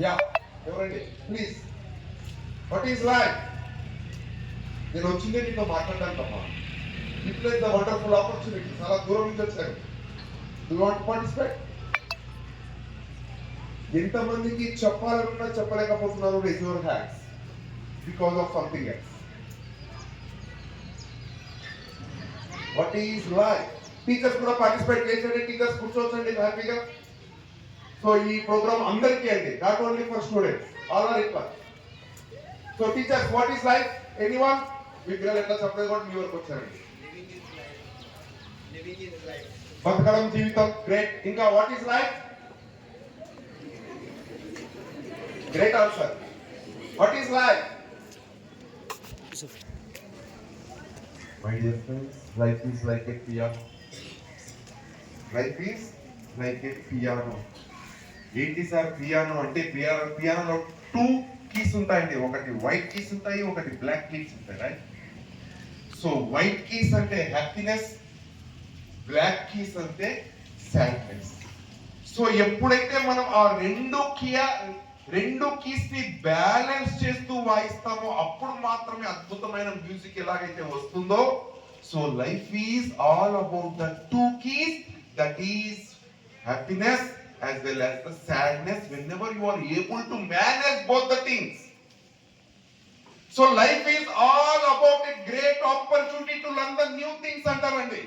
Yeah ఎవరండి please. What is life? నేను వచ్చిందే నీతో మాట్లాడడానికి అమ్మా. ఇట్లా ఇంత వండర్ఫుల్ ఆపర్చునిటీ చాలా దూరం నుంచి వచ్చారు. Do want participate? ఎంతమందికి చెప్పాలన్నా చెప్పలేకపోతున్నారు? Raise your hands because of something else. What is life? Teachers కూడా పార్టిసిపేట్ చేసండి. టీచర్స్ కూర్చోవచ్చండి హ్యాపీగా. సో ఈ ప్రోగ్రామ్ అందరికీ అండి, not only for students, all are equal. So teachers, what is life? Anyone? మీ పిల్లలు ఎట్లా చెప్పలేదు కూడా మీ వరకు వచ్చారండి. బతకడం జీవితం, గ్రేట్. ఇంకా what is life? Great answer. What is life? My dear friends, life is like a piano. Life is like a piano. ఏంటి సార్ పియానో అంటే? పియానోలో 2 కీస్ ఉంటాయండి. ఒకటి వైట్ కీస్ ఉంటాయి, ఒకటి బ్లాక్ కీస్ ఉంటాయి, రైట్? సో వైట్ కీస్ అంటే happiness, black keys అంటే sadness. So ఎప్పుడైతే మనం ఆ రెండు కీస్ ని బ్యాలెన్స్ చేస్తూ వాయిస్తామో అప్పుడు మాత్రమే అద్భుతమైన మ్యూజిక్ ఎలాగైతే వస్తుందో. So life is all about the 2 keys, that is happiness as well as the sadness, whenever you are able to manage both the things. So life is all about a great opportunity to learn the new things antarandi.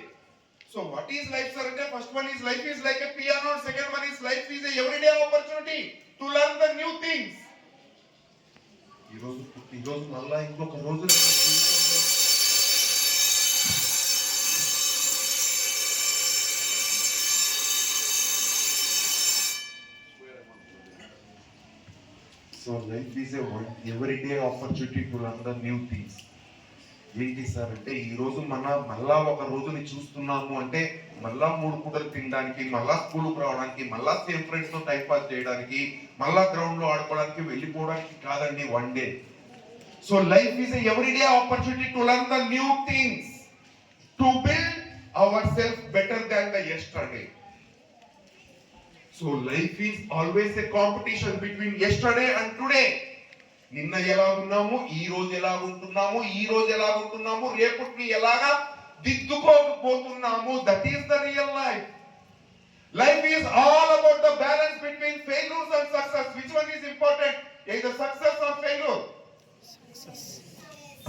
So what is life sir ante? First one is life is like a piano, second one is life is a everyday opportunity to learn the new things. ఈ రోజు మళ్ళా ఇంకొక రోజు so life is everyday opportunity to learn the new things. ఏంటి sir అంటే ఈ రోజు మళ్ళా ఒక రోజుని చూస్తున్నాము అంటే మళ్ళా 3 పూటలు తినడానికి, మళ్ళా స్కూల్కి రావడానికి, మళ్ళా సేమ్ ఫ్రెండ్స్ తో టైం పాస్ చేయడానికి, మళ్ళా గ్రౌండ్ లో ఆడుకోవడానికి వెళ్ళిపోవడానికి కాదండి, one day. So life is everyday opportunity to learn the new things, to build our self better than the yesterday. So life is always a competition between yesterday and today. నిన్న ఎలా ఉన్నాము, ఈ రోజు ఎలా ఉంటున్నాము, ఈ రోజు ఎలా ఉంటున్నాము, రేపటిని ఎలాగా దిద్దుకోకపోతున్నాము. That is the real life. Life is all about the balance between failures and success. Which one is important? either success or failure?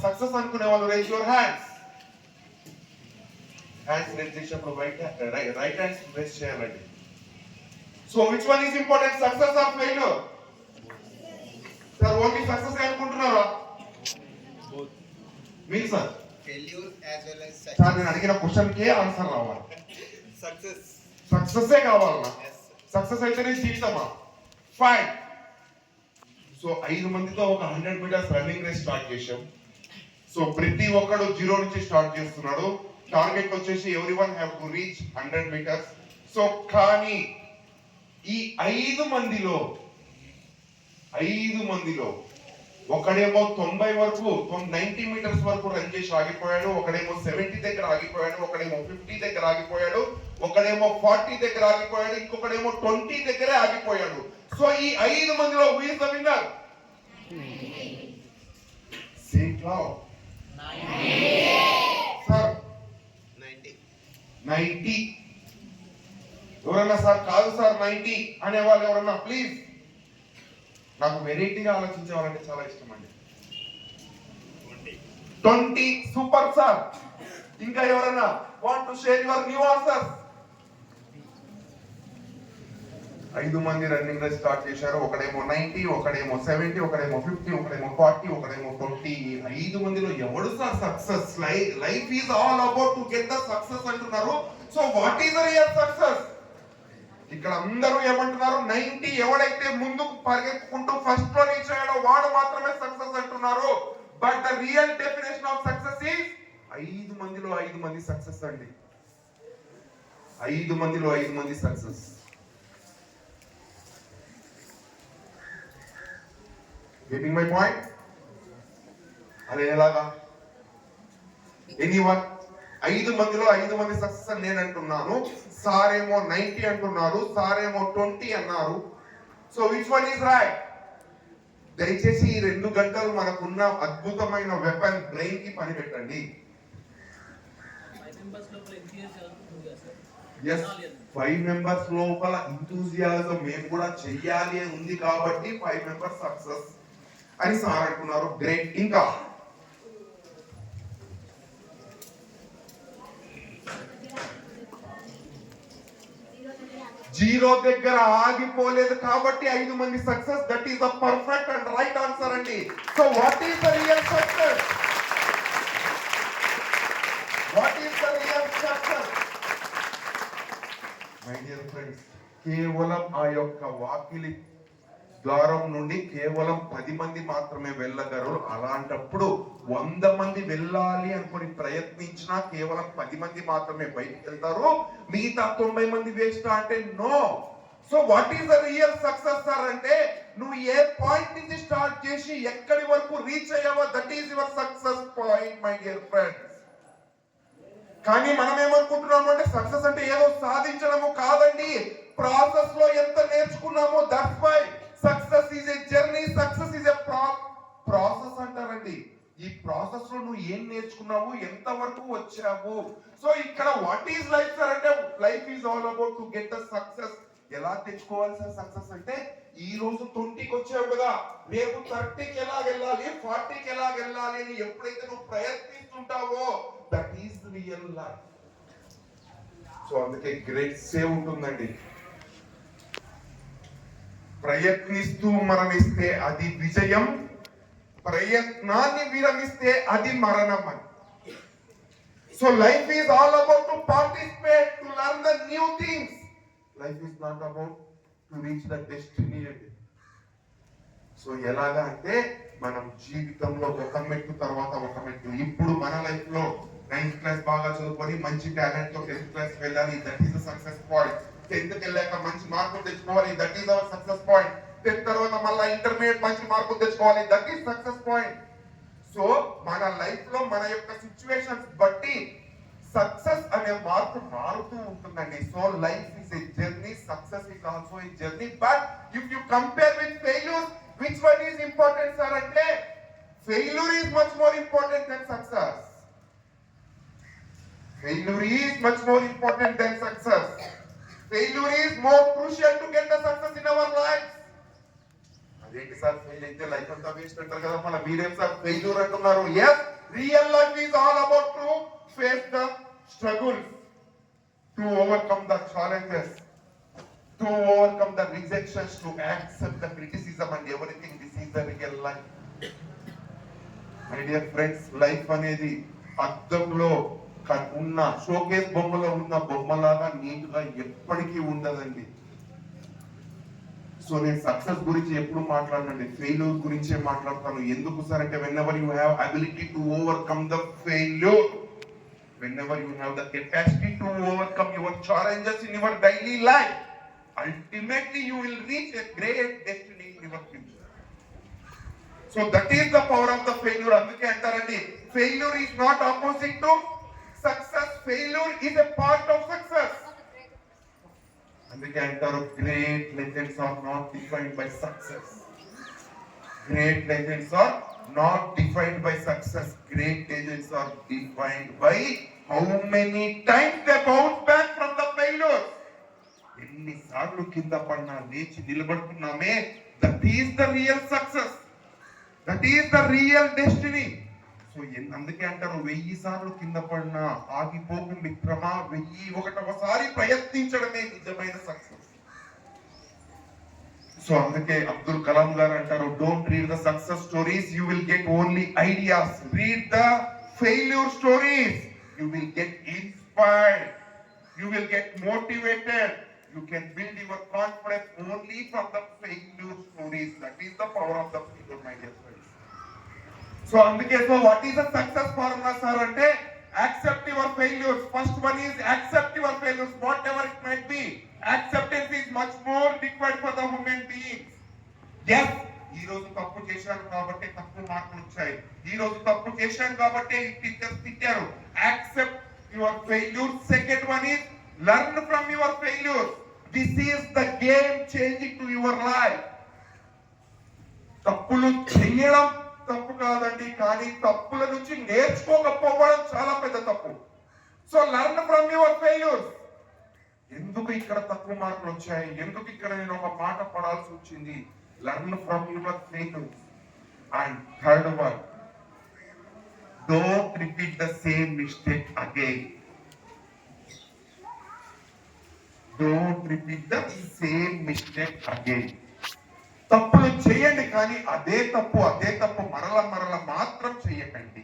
Success అనుకునే వాళ్ళు raise your hands. Hands raise చేసినప్పుడు రైట్ హ్యాండ్స్ రైజ్ చేయాలండి. So which one is important, success or failure? Sir, only success అనుకుంటున్నారా? Both. Means sir? Failure as well as success. Sir నేను అడిగిన question కే answer రావాలి. Success. Success ఏ కావాలన్నా? Success అయితేనే జీవితమా? Fine. So 5 మందితో ఒక 100 meters రన్నింగ్ రేస్ స్టార్ట్ చేశాం. So ప్రతి ఒక్కడు 0 నుంచి స్టార్ట్ చేస్తున్నాడు. టార్గెట్ వచ్చేసి everyone have to reach 100 meters. So కానీ ఈ 5 మందిలో ఒకడేమో 90 వరకు 90 meters వరకు రన్ చేసి ఆగిపోయాడు, ఒకడేమో 70 దగ్గర ఆగిపోయాడు, ఒకడేమో 50 దగ్గర ఆగిపోయాడు, ఒకడేమో 40 దగ్గర ఆగిపోయాడు, ఇంకొకడేమో 20 దగ్గరే ఆగిపోయాడు. సో ఈ 5 మందిలో who is the winner? Say it loud. 90. ఎవరన్నా సార్ కాదు సార్ 90 అనే వాళ్ళు ఎవరన్నా ప్లీజ్. నాకు వెరైటీగా ఆలోచించే వాళ్ళంటే చాలా ఇష్టం అండి. 20 సూపర్ సార్. ఇంకా ఎవరన్నా want to share your new answers? 5 మంది రన్నింగ్ రేస్ స్టార్ట్ చేశారు. ఒకడేమో 90, ఒకడేమో 70, ఒకడేమో 50, ఒకడేమో 40, ఒకడేమో 20. 5 మందిలో ఎవడు sir success? Life is all about to get the success అంటున్నారు. So what is the real success? ఇక్కడ అందరూ ఏమంటున్నారు? 90 ఎవడైతే ముందుకు పరిగెత్తుకుంటూ ఫస్ట్ లో రీచ్ అయ్యాడో వాడు మాత్రమే సక్సెస్ అంటున్నారు. But the real definition of success is 5 మందిలో 5 మంది సక్సెస్ అండి. 5 మందిలో 5 మంది సక్సెస్. Getting my point? అదే ఎలాగా? ఎనీవన్? 5 మందిలో 5 మంది సక్సెస్ అని నేను అంటున్నాను. సార్ ఏమో 90 అంటున్నారు, సార్ ఏమో 20 అన్నారు. So which one is right? దయచేసి ఈ 2 గంటలు మనకున్న అద్భుతమైన వెపన్ బ్రెయిన్ కి పని పెట్టండి. ఎస్, 5 మెంబర్స్ లోపల ఎంతూజియాజం మేము కూడా చెయ్యాలి అని ఉంది కాబట్టి 5 మెంబర్స్ సక్సెస్ అని సార్ అంటున్నారు. గ్రేట్. ఇంకా జీరో దగ్గర ఆగిపోలేదు కాబట్టి 5 మంది success. That is the perfect and right answer అండి. So what is the real success? What is the real success? My dear friends, కేవలం ఆ యొక్క వాకిలి ద్వారం నుండి కేవలం 10 మంది మాత్రమే వెళ్ళగలరు. అలాంటప్పుడు 100 మంది వెళ్ళాలి అనుకుని ప్రయత్నించినా కేవలం 10 మంది మాత్రమే బయటికి వెళ్తారు. మిగతా 90 మంది వేస్ట్ అంటే no. So what is the real success sir అంటే నువ్వు ఏ పాయింట్ నుంచి స్టార్ట్ చేసి ఎక్కడి వరకు రీచ్ అయ్యావో that is your success point my dear friends. కానీ మనం ఏమనుకుంటున్నాము అంటే సక్సెస్ అంటే ఏదో సాధించడము కాదండి. ప్రాసెస్ లో ఎంత నేర్చుకున్నామో that's why success is a journey. Success is a process అంటారండి. ఈ ప్రాసెస్ లో నువ్వు ఏం నేర్చుకున్నావు, ఎంత వరకు వచ్చావు. సో ఇక్కడ వాట్ ఈజ్ లైఫ్ సార్ అంటే life is all about to get the success. ఎలా తెచ్చుకోవాలి సార్ సక్సెస్ అంటే ఈ రోజు 20కి వచ్చావు కదా, రేపు 30కి ఎలా వెళ్ళాలి, 40కి ఎలా వెళ్ళాలి అని ఎప్పుడైతే నువ్వు ప్రయత్నిస్తుంటావో that is real life. So అందుకే గ్రేట్ సేవ్ ఉంటుందండి. ప్రయత్నిస్తూ మరణిస్తే అది విజయం, ప్రయత్నాన్ని విరమిస్తే అది మరణం అని. So life is all about to participate, to learn the new things. Life is not about to reach the destiny. So ఎలాగా అంటే మనం జీవితంలో ఒక మెట్టు తర్వాత ఒక మెట్టు. ఇప్పుడు మన లైఫ్ లో 9th క్లాస్ బాగా చదువుకొని మంచి టాలెంట్ తో 10th క్లాస్ వెళ్ళాలి, that is the success point. 10th కి వెళ్ళాక మంచి మార్కులు తెచ్చుకోవాలి, that is our success point. 10th తర్వాత మళ్ళీ ఇంటర్మీడియట్ మంచి మార్కులు తెచ్చుకోవాలి, that is success point. So మన లైఫ్ లో మన యొక్క సిచ్యువేషన్స్ బట్టి సక్సెస్ అనే మార్పు మారుతూ ఉంటుందండి. So life is a journey, success is also a journey. But if you compare with failure, which one is important sir అంటే failure is much more important then success. Failure is much more important than success. Failure is more crucial to get the success in our lives. అదేంటి sir fail అయితే life అంతా waste అంటారు కదా, మన మీరేం sir failure అంటున్నారు? yes, real life is all about to face the struggles, to overcome the challenges, to overcome the rejections, to accept the criticism and everything. This is the real life. My dear friends, life అనేది అద్దంలో ఉన్న showcase బొమ్మలో ఉన్న బొమ్మలాగా neat గా ఎప్పటికీ ఉండదండి. So నేను సక్సెస్ గురించి ఎప్పుడు మాట్లాడనండి, ఫెయిల్యూర్ గురించే మాట్లాడతాను. ఎందుకు సార్ అంటే whenever you have ability to overcome the failure, whenever you have the capacity to overcome your challenges in your daily life, ultimately you will reach a great destiny in your future. So that is the power of the failure. అందుకే అంటారండి failure is not opposite to success. Failure is a part of success. అందుకే అంటారు great legends are not defined by success. Great legends are not defined by success. Great legends are defined by how many times they bounce back from the failure. ఎన్నిసార్లు కింద పడినా లేచి నిలబడుతున్నామే, that is the real success. That is the real destiny. So అందుకే అంటారు 1000 సార్లు కింద పడినా ఆగిపోకు మిత్రమా, 1001సారి ప్రయత్నించడమే నిజమైన సక్సెస్. సో అందుకే అబ్దుల్ కలాం గారు అంటారు don't read the success stories, you will get only ideas. Read the failure stories, you will get inspired, you will get motivated. You can build your confidence only from the failure stories. That is the power of the failure, my dear friends. So అందుకే so what is the success formula sir అంటే accept your failures. First one is accept your failures, whatever it might be. Acceptance is much more required for the human beings. Yes, ఈ రోజు తప్పు చేశాను కాబట్టి తప్పు మార్కులు వచ్చాయి, ఈ రోజు తప్పు చేశాను కాబట్టి టీచర్స్ తిట్టారు. Accept your failures. Second one is learn from your failures. This is the game changing to your life. తప్పులు చేయడం తప్పు కాదండి, కానీ తప్పుల నుంచి నేర్చుకోకపోవడం చాలా పెద్ద తప్పు. So learn from your failures. ఎందుకు ఇక్కడ తక్కువ మార్కులు వచ్చాయి, ఎందుకు ఇక్కడ నేను ఒక మాట పడాల్సి వచ్చింది, learn from your failures. And third one, don't repeat the same mistake again. Don't repeat the same mistake again. తప్పులు చేయండి, కానీ అదే తప్పు మరల మాత్రం చేయకండి.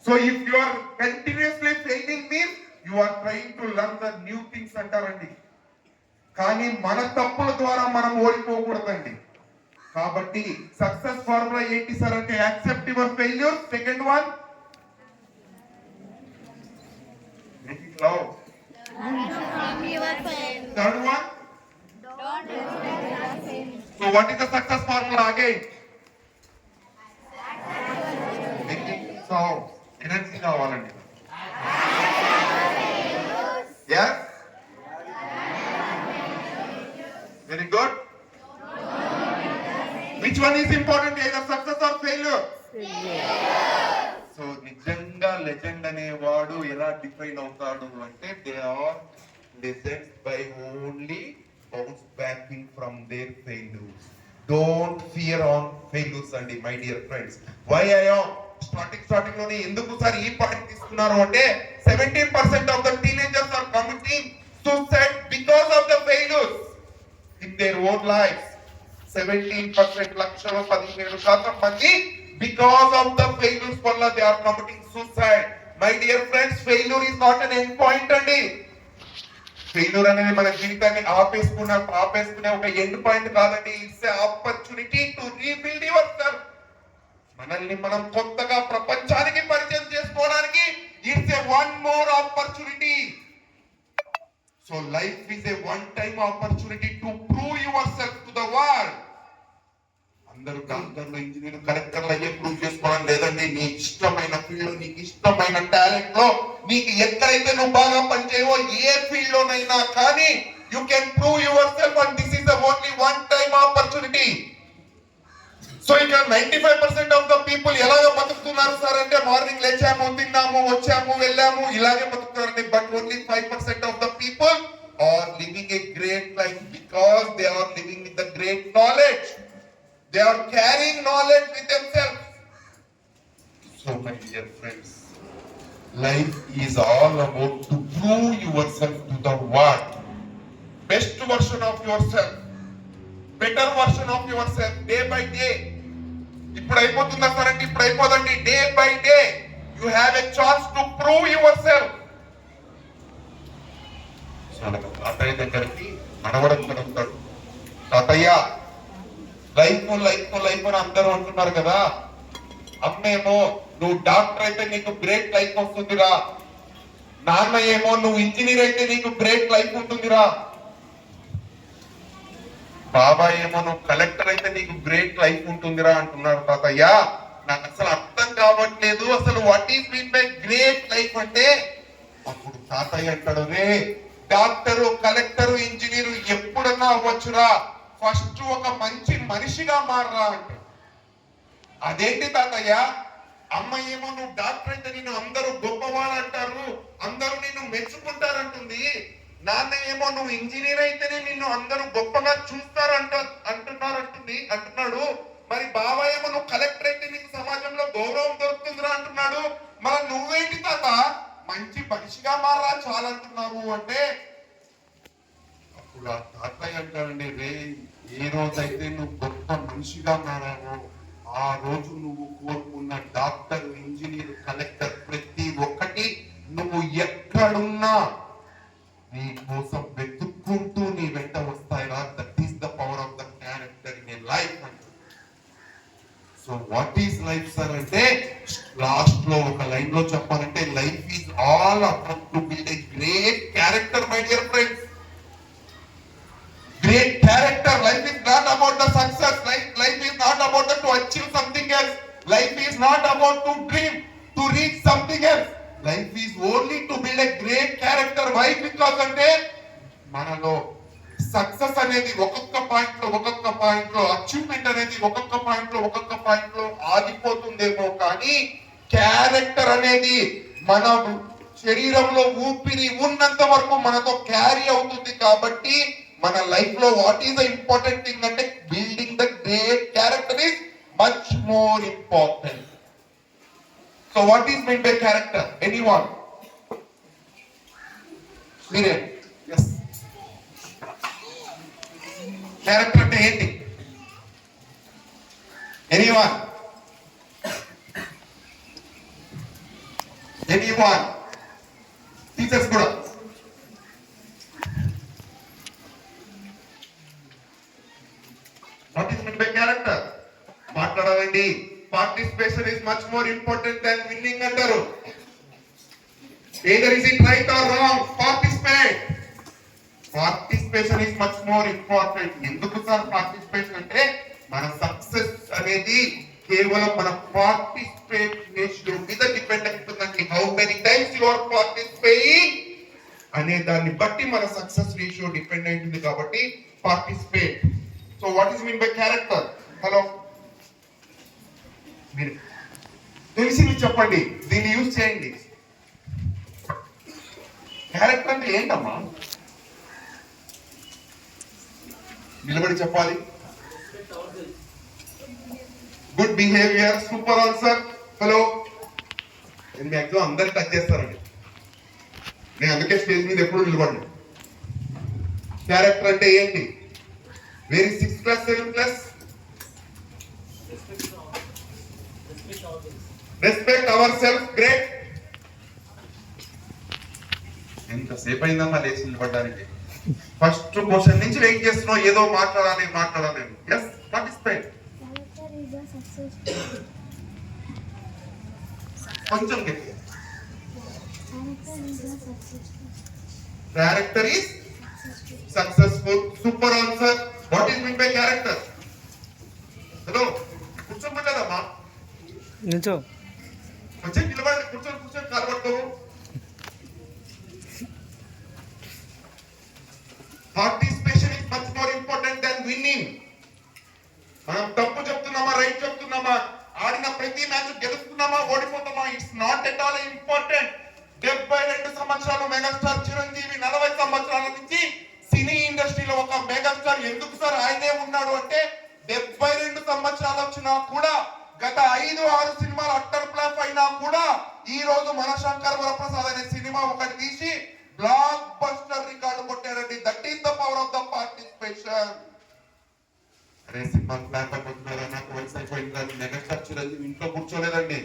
So if you are continuously failing means you are trying to learn the new things అంటారండి. కానీ మన తప్పుల ద్వారా మనం ఓడిపోకూడదండి. కాబట్టి సక్సెస్ ఫార్ములా ఏంటి సార్ అంటే accept your failure. Second one, make it loud. Third one, so what is the success formula again? Making sound. Energy కావాలండి. Yes? Very good. Which one is important, either success or failure? So నిజంగా legend అనేవాడు ఎలా define అవుతాడు అంటే they are legends by only bounce backing from their failures. Don't fear on failures అండి my dear friends. Why I am starting లోనే ఎందుకు sir ఈ point తీసుకున్నారు అంటే 17% of the teenagers are committing suicide because of the failures in their own lifes. 17% లక్షల 17% మంది because of the failures వల్ల they are committing suicide. My dear friends, failure is not an end point అండి. Failure అనేది మన జీవితాన్ని ఆపేసుకునే ఒక end point కాదండి. It's a opportunity to rebuild your self. మనల్ని మనం కొత్తగా ప్రపంచానికి పరిచయం చేసుకోవడానికి it's a one more opportunity. So life is A one time opportunity to prove your self to the world. అందరూ డాక్టర్లు, ఇంజనీర్, కలెక్టర్లు అయ్యే ప్రూవ్ చేసుకోవడం లేదండి. నీ ఇష్టమైన ఫీల్డ్, నీకు ఇష్టమైన టాలెంట్ లో, నీకు ఎక్కడైతే నువ్వు బాగా పనిచేయవో ఏ ఫీల్డ్ లోనైనా కానీ you can prove your self and this is the only one time opportunity. So ఇక్కడ 95% ఆఫ్ ద పీపుల్ ఎలాగ బతుకుతున్నారు సార్ అంటే మార్నింగ్ లేచాము, తిన్నాము, వచ్చాము, వెళ్ళాము, ఇలాగే బతుకుతున్నారండి. But only 5% of the people are living a great life because they are living with the great knowledge. They are carrying knowledge with themselves. So my dear friends, life is all about to prove yourself to the world. Best version of yourself, better version of yourself, day by day. ఇప్పుడు అయిపోతుందా sir అంటే ఇప్పుడు అయిపోదండి. Day by day you have a chance to prove yourself. So తాతయ్య దగ్గరికి మనవడంతో ఉంటాడు. తాతయ్య life అని అందరూ అంటున్నారు కదా, అమ్మేమో నువ్వు డాక్టర్ అయితే నీకు గ్రేట్ లైఫ్ వస్తుందిరా, నాన్న ఏమో నువ్వు ఇంజనీర్ అయితే నీకు గ్రేట్ లైఫ్ ఉంటుందిరా, బాబాయ్ ఏమో నువ్వు కలెక్టర్ అయితే నీకు గ్రేట్ లైఫ్ ఉంటుందిరా అంటున్నారు. తాతయ్య నాకు అసలు అర్థం కావట్లేదు, అసలు what is mean by great life అంటే. అప్పుడు తాతయ్య అంటాడు, రే డాక్టరు, కలెక్టరు, ఇంజనీరు ఎప్పుడన్నా అవ్వచ్చురా, ఫస్ట్ ఒక మంచి మనిషిగా మారరా అంటే. అదేంటి తాతయ్య, అమ్మ ఏమో నువ్వు డాక్టర్ అయితే నేను అందరూ గొప్పవాళ్ళు అంటారు, అందరూ నిన్ను మెచ్చుకుంటారంటుంది, నాన్న ఏమో నువ్వు ఇంజనీర్ అయితేనే నిన్ను అందరూ గొప్పగా అంటున్నాడు, మరి బాబా ఏమో నువ్వు కలెక్టర్ అయితే నీకు సమాజంలో గౌరవం దొరుకుతుందిరా అంటున్నాడు, మరి నువ్వేంటి తాత మంచి మనిషిగా మారరా చాలంటున్నావు అంటే. అప్పుడు ఆ తాతయ్య అంటాడండి, రే ఏ రోజైతే నువ్వు గొప్ప మనిషిగా మారావో ఆ రోజు నువ్వు కోరుకున్న డాక్టర్, ఇంజనీర్, కలెక్టర్ ప్రతి ఒక్కటి నువ్వు ఎక్కడున్నా నీ కోసం వెతుక్కుంటూ నీ వెంట వస్తాయిరా. That is the power of the character in a life అంటే. So what is life sir అంటే లాస్ట్ లో ఒక లైన్ లో చెప్పాలంటే life is all about to build a great character my dear friends. Great character. Life is not about the success. Life is not about to achieve something else. Life is not about to dream, to reach something else. Life is only to build a great character. Why? Because అంటే మనలో success అనేది ఒక్కొక్క point point లో achievement అనేది ఒక్కొక్క point లో ఆగిపోతుందేమో, కానీ character అనేది మన శరీరంలో ఊపిరి ఉన్నంత వరకు మనతో క్యారీ అవుతుంది. కాబట్టి మన లైఫ్ లో what is the important thing అంటే building the great character is much more important. So what is mean by character? Anyone? మీరే? ఎస్. క్యారెక్టర్ అంటే ఏంటి? ఎనీవన్? టీచర్స్ కూడా what is mean by character మాట్లాడాలండి. Participation is much more important than winning అంటారు. either is it right or wrong? Participation is much more important. ఎందుకు sir participation అంటే మన success అనేది కేవలం మన పార్టిసిపేట్ రేషియో మీద డిపెండ్ అవుతుందండి. How many times you are participating అనే దాన్ని బట్టి మన సక్సెస్ రేషియో డిపెండ్ అవుతుంది. కాబట్టి participate. So what is mean by character? Hello, మీరు తెలిసింది చెప్పండి, దీన్ని యూజ్ చేయండి. క్యారెక్టర్ అంటే ఏంటమ్మా? నిలబడి చెప్పాలి. Good behaviour. Super answer. Hello, నేను మ్యాక్సిమం అందరికి టచ్ చేస్తానండి. నేను అందుకే స్టేజ్ మీద ఎప్పుడు నిలబడి. క్యారెక్టర్ అంటే ఏంటి? Very 6 class 7 class respect our self. Great. ఎంతసేపు అయిందమ్మా లేచి నిలబడడానికి? ఫస్ట్ క్వశ్చన్ నుంచి వెయిట్ చేస్తున్నావు, ఏదో మాట్లాడాలి. Yes, participate. కొంచెం గట్టిగా. Character is successful. Super answer. What is mean by character? Hello, కూర్చోమలేదమ్మా? నిల్చో. కొంచెం నిలబడి. కూర్చొని కాలు పట్టుకోవు. Participation is much more important than winning. మనం తప్పు చెప్తున్నామా, రైట్ చెప్తున్నామా, ఆడిన ప్రతి మ్యాచ్ గెలుస్తున్నామా, ఓడిపోతామా, it's not at all important. 72 సంవత్సరాలు మెగాస్టార్ చిరంజీవి, 40 సంవత్సరాల నుంచి సినీ ఇండస్ట్రీలో ఒక మెగాస్టార్. ఎందుకు సార్ ఆయనే ఉన్నాడు అంటే 72 సంవత్సరాలు వచ్చినా కూడా, గత 5-6 సినిమాలు అట్టర్ ఫ్లాప్ అయినా కూడా, ఈ రోజు మన శంకర్ వరప్రసాద్ అనే సినిమా ఒకటి తీసి బ్లాక్ బస్టర్ రికార్డు కొట్టారండి. That is the power of the participation. అరే సినిమా ఫ్లాప్ అయిపోతున్నారా, నాకు వయసు అయిపోయిందని మెగాస్టార్ చిరంజీవి ఇంట్లో కూర్చోలేదండి.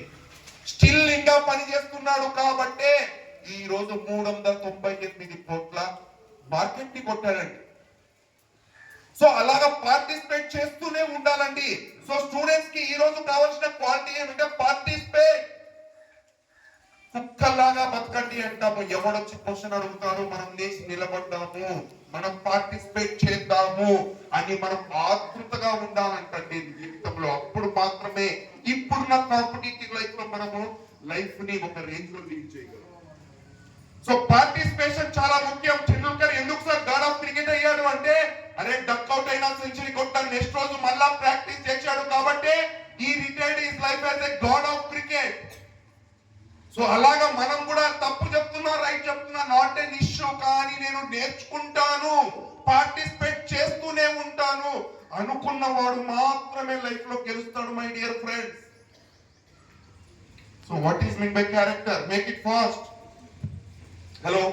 స్టిల్ ఇంకా పని చేస్తున్నాడు. కాబట్టే ఈ రోజు 398 కోట్ల మార్కెట్ ని కొట్టాడండి. సో అలాగా పార్టిసిపేట్ చేస్తూనే ఉండాలండి. సో స్టూడెంట్స్ కి ఈ రోజు కావాల్సిన క్వాలిటీ ఏమంటే పార్టిసిపేట్. కుక్కలాగా బతకండి అంటాము. ఎవడొచ్చి క్వశ్చన్ అడుగుతారు, మనం లేచి నిలబడ్డాము, మనం పార్టిసిపేట్ చేద్దాము అని మనం ఆతృతగా ఉండాలంటండి జీవితంలో. అప్పుడు మాత్రమే ఇప్పుడున్న కాంపిటేటివ్ లైఫ్ లో మనము లైఫ్ ని ఒక రేంజ్ లో లీడ్ చేయగలం. సో పార్టిసిపేషన్ చాలా ముఖ్యం. టెండూల్కర్ ఎందుకు సార్ గాడ్ ఆఫ్ క్రికెట్ అయ్యాడు అంటే, అరే డక్అవుట్ అయినా సెంచరీ కొట్టాను, నెక్స్ట్ రోజు మళ్ళా ప్రాక్టీస్ చేశాడు. కాబట్టి ఈ retired his life as a God of cricket. So అలాగా మనం కూడా తప్పు చెప్తున్నా, రైట్ చెప్తున్నా, నాట్ ఎన్ ఇష్యూ, కానీ నేను నేర్చుకుంటాను, పార్టిసిపేట్ చేస్తూనే ఉంటాను అనుకున్నవాడు మాత్రమే లైఫ్ లో గెలుస్తాడు my dear friends. So what is mean by character? Make it fast. Hello,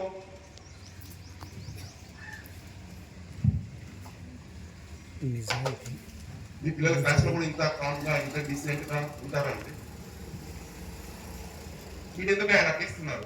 మీ పిల్లల క్లాస్ లో కూడా ఇంత కామ్ గా, ఇంత డిసెంట్ గా ఉంటారండి. మీరు ఎందుకు ఆయన అట్టిస్తున్నారు?